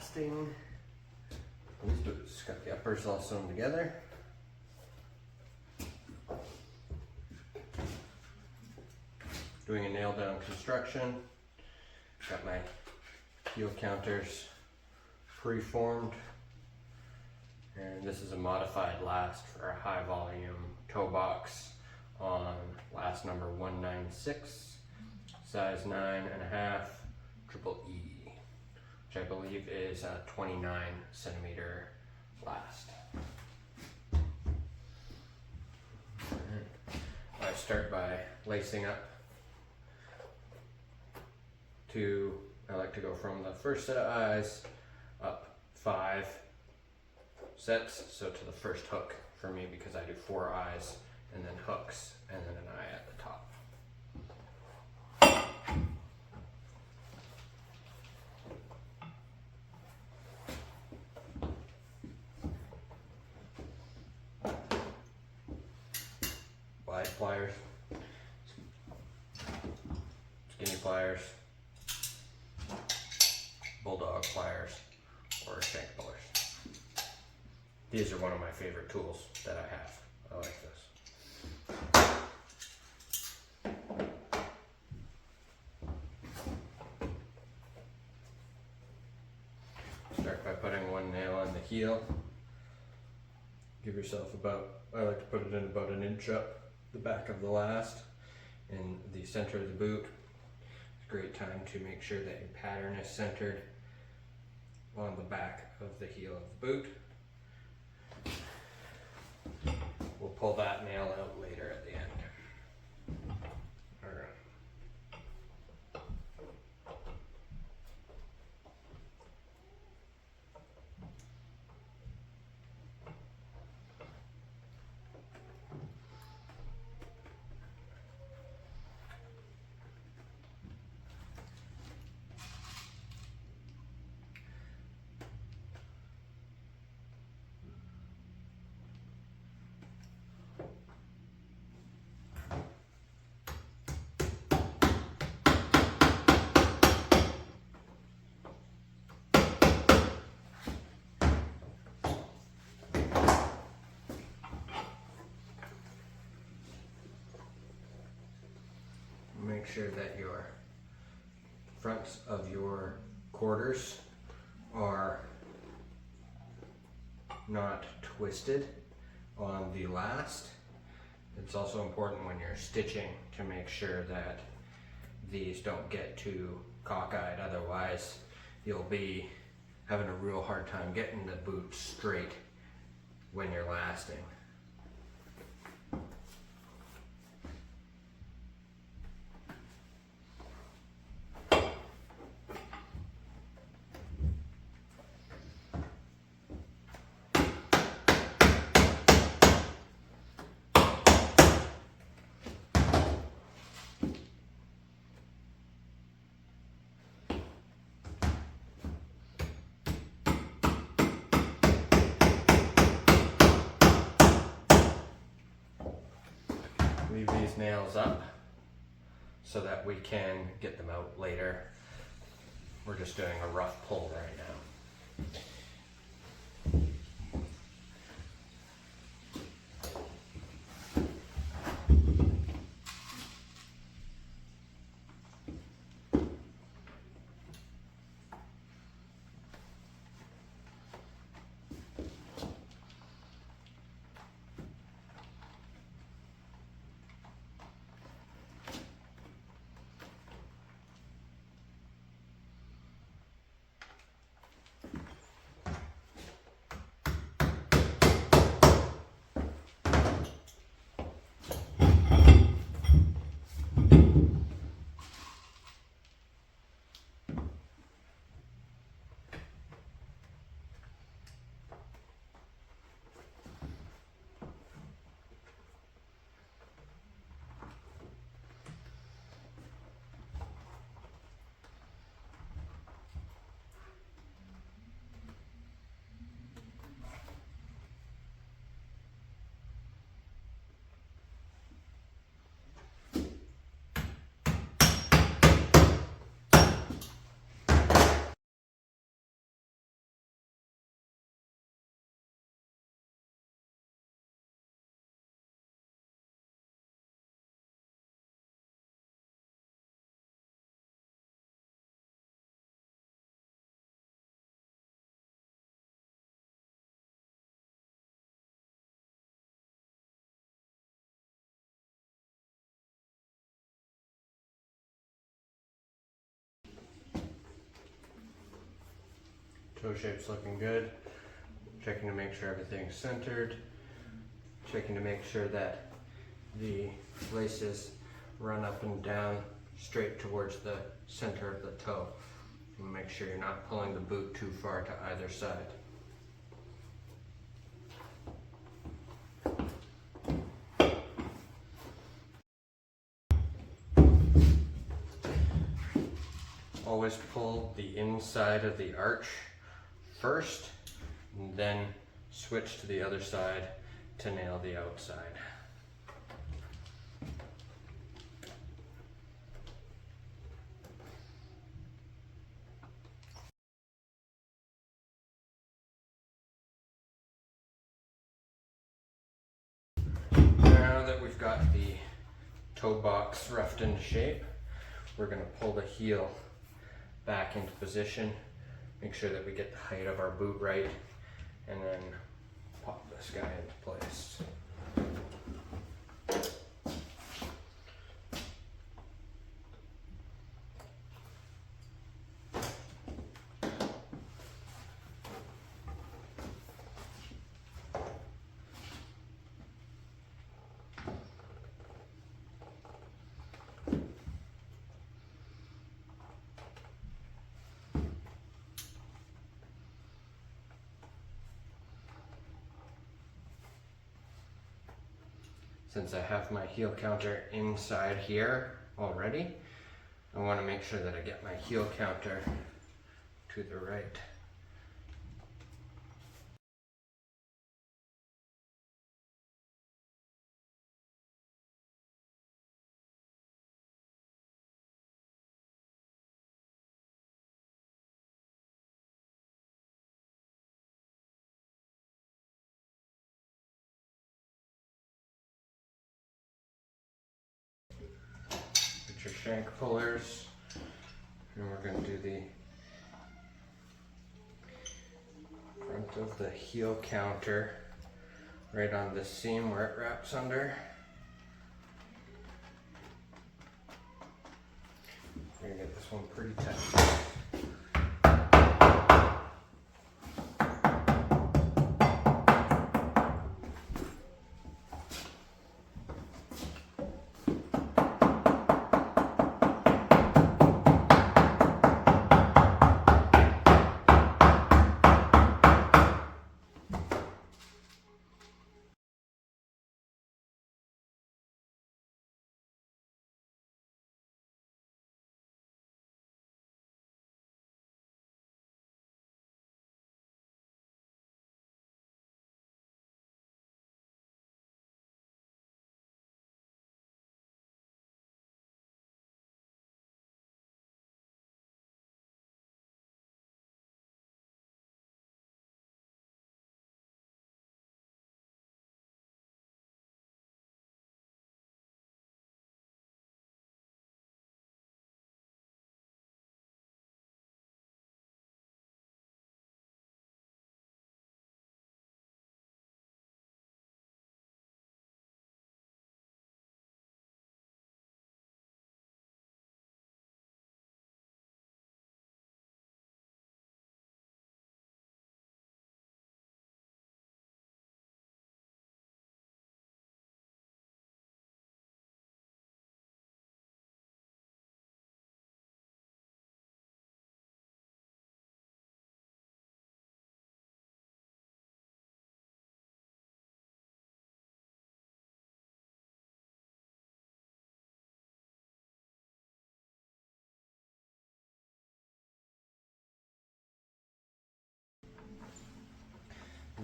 lasting these boots. Got the uppers all sewn together. Doing a nail down construction. Got my heel counters pre-formed. And this is a modified last for a high volume toe box on last number 196, size 9.5, triple E, which I believe is a 29 centimeter last. I start by lacing up I like to go from the first set of eyes up 5 sets, so to the first hook for me, because I do 4 eyes and then hooks and then an eye at the top. Wide pliers, skinny pliers, bulldog pliers, or shank pullers. These are one of my favorite tools that I have. I like this. Start by putting one nail on the heel. Give yourself I like to put it in about 1 inch up the back of the last in the center of the boot. It's a great time to make sure that your pattern is centered on the back of the heel of the boot. We'll pull that nail out later at the end. Alright. Make sure that your fronts of your quarters are not twisted on the last. It's also important when you're stitching to make sure that these don't get too cockeyed, otherwise you'll be having a real hard time getting the boot straight when you're lasting. Leave these nails up so that we can get them out later. We're just doing a rough pull right now. Toe shape's looking good. Checking to make sure everything's centered. Checking to make sure that the laces run up and down straight towards the center of the toe. And make sure you're not pulling the boot too far to either side. Always pull the inside of the arch first, and then switch to the other side to nail the outside. Now that we've got the toe box roughed into shape, we're going to pull the heel back into position, make sure that we get the height of our boot right, and then pop this guy into place. Since I have my heel counter inside here already, I want to make sure that I get my heel counter to the right. Your shank pullers, and we're going to do the front of the heel counter right on this seam where it wraps under. We're going to get this one pretty tight.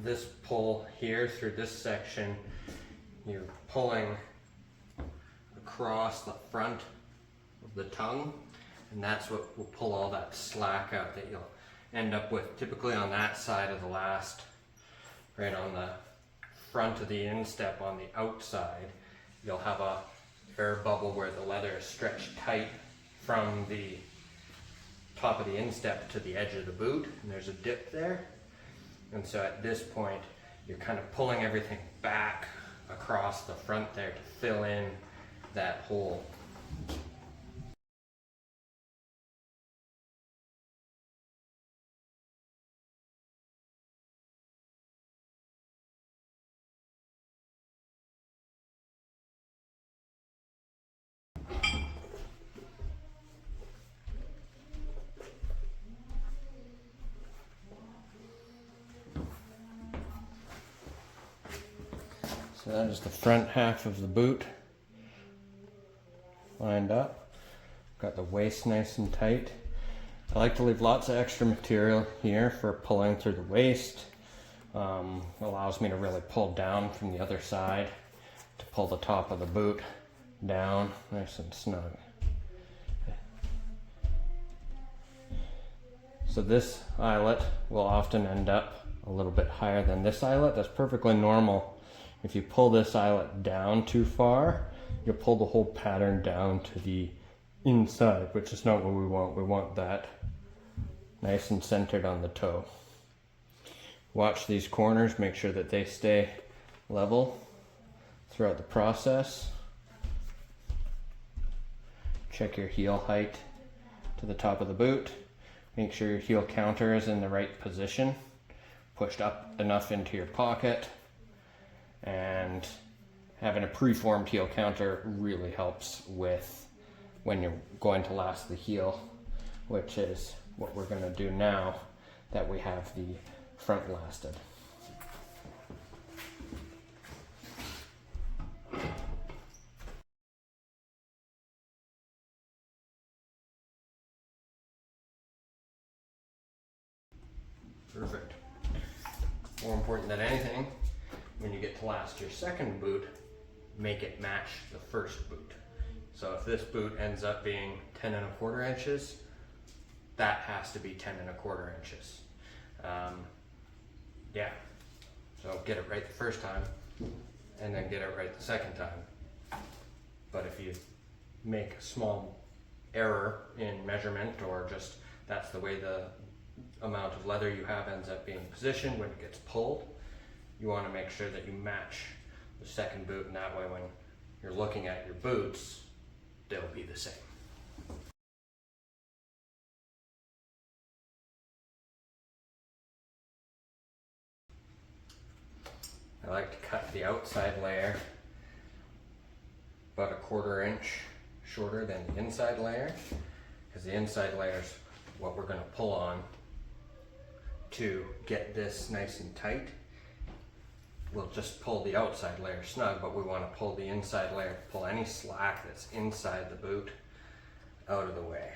This pull here through this section, you're pulling across the front of the tongue, and that's what will pull all that slack out that you'll end up with typically on that side of the last, right on the front of the instep on the outside. You'll have a air bubble where the leather is stretched tight from the top of the instep to the edge of the boot, and there's a dip there. And so at this point, you're kind of pulling everything back across the front there to fill in that hole. So that is the front half of the boot lined up. Got the waist nice and tight. I like to leave lots of extra material here for pulling through the waist. Allows me to really pull down from the other side to pull the top of the boot down nice and snug. So this eyelet will often end up a little bit higher than this eyelet. That's perfectly normal. If you pull this eyelet down too far, you'll pull the whole pattern down to the inside, which is not what we want. We want that nice and centered on the toe. Watch these corners, make sure that they stay level throughout the process. Check your heel height to the top of the boot. Make sure your heel counter is in the right position, pushed up enough into your pocket, and having a preformed heel counter really helps with when you're going to last the heel, which is what we're going to do now that we have the front lasted. Perfect. More important than anything, when you get to last your second boot, make it match the first boot. So if this boot ends up being 10¼ inches, that has to be 10¼ inches. Yeah, so get it right the first time and then get it right the second time. But if you make a small error in measurement, or just that's the way the amount of leather you have ends up being positioned when it gets pulled, you want to make sure that you match the second boot, and that way when you're looking at your boots, they'll be the same. I like to cut the outside layer about 1/4 inch shorter than the inside layer, because the inside layer is what we're going to pull on to get this nice and tight. We'll just pull the outside layer snug, but we want to pull the inside layer, pull any slack that's inside the boot out of the way.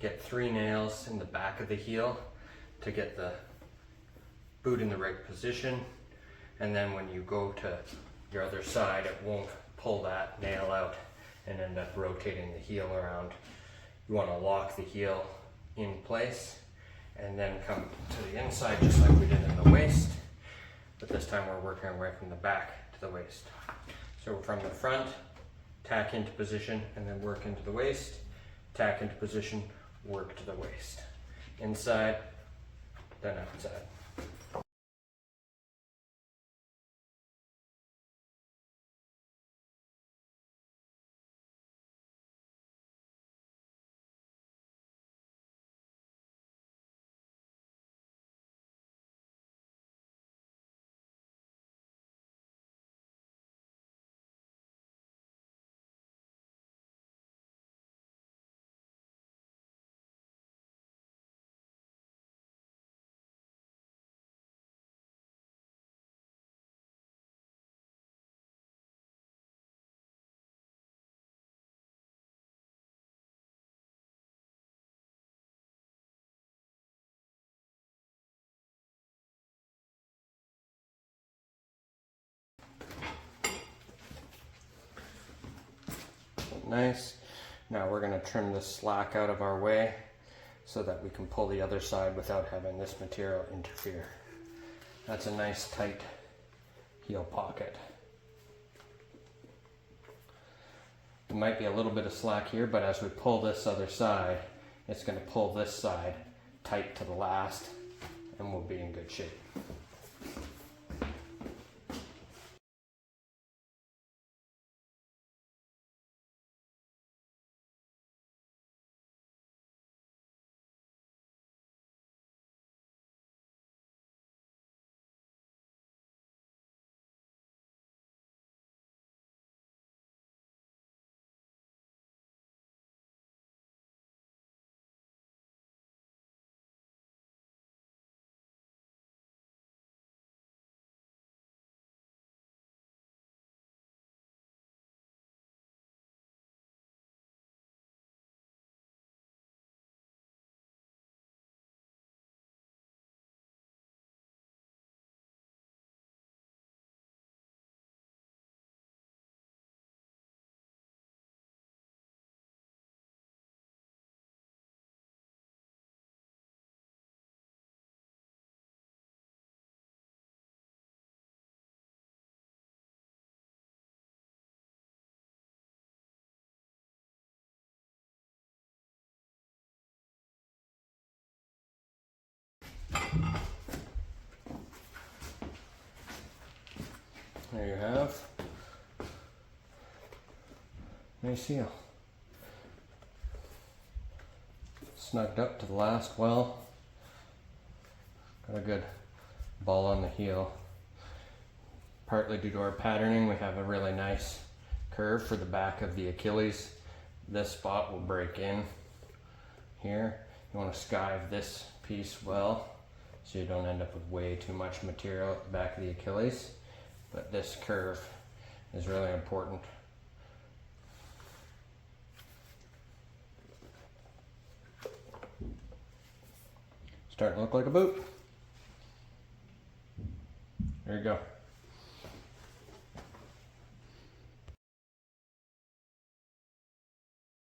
Get 3 nails in the back of the heel to get the boot in the right position, and then when you go to your other side, it won't pull that nail out and end up rotating the heel around. You want to lock the heel in place and then come to the inside just like we did in the waist, but this time we're working our way from the back to the waist. So from the front, tack into position, and then work into the waist, tack into position, work to the waist. Inside, then outside. Nice. Now we're going to trim the slack out of our way so that we can pull the other side without having this material interfere. That's a nice tight heel pocket. There might be a little bit of slack here, but as we pull this other side, it's going to pull this side tight to the last, and we'll be in good shape. There you have my seal. Snugged up to the last well. Got a good ball on the heel. Partly due to our patterning, we have a really nice curve for the back of the Achilles. This spot will break in here. You want to skive this piece well so you don't end up with way too much material at the back of the Achilles. But this curve is really important. Starting to look like a boot. There you go.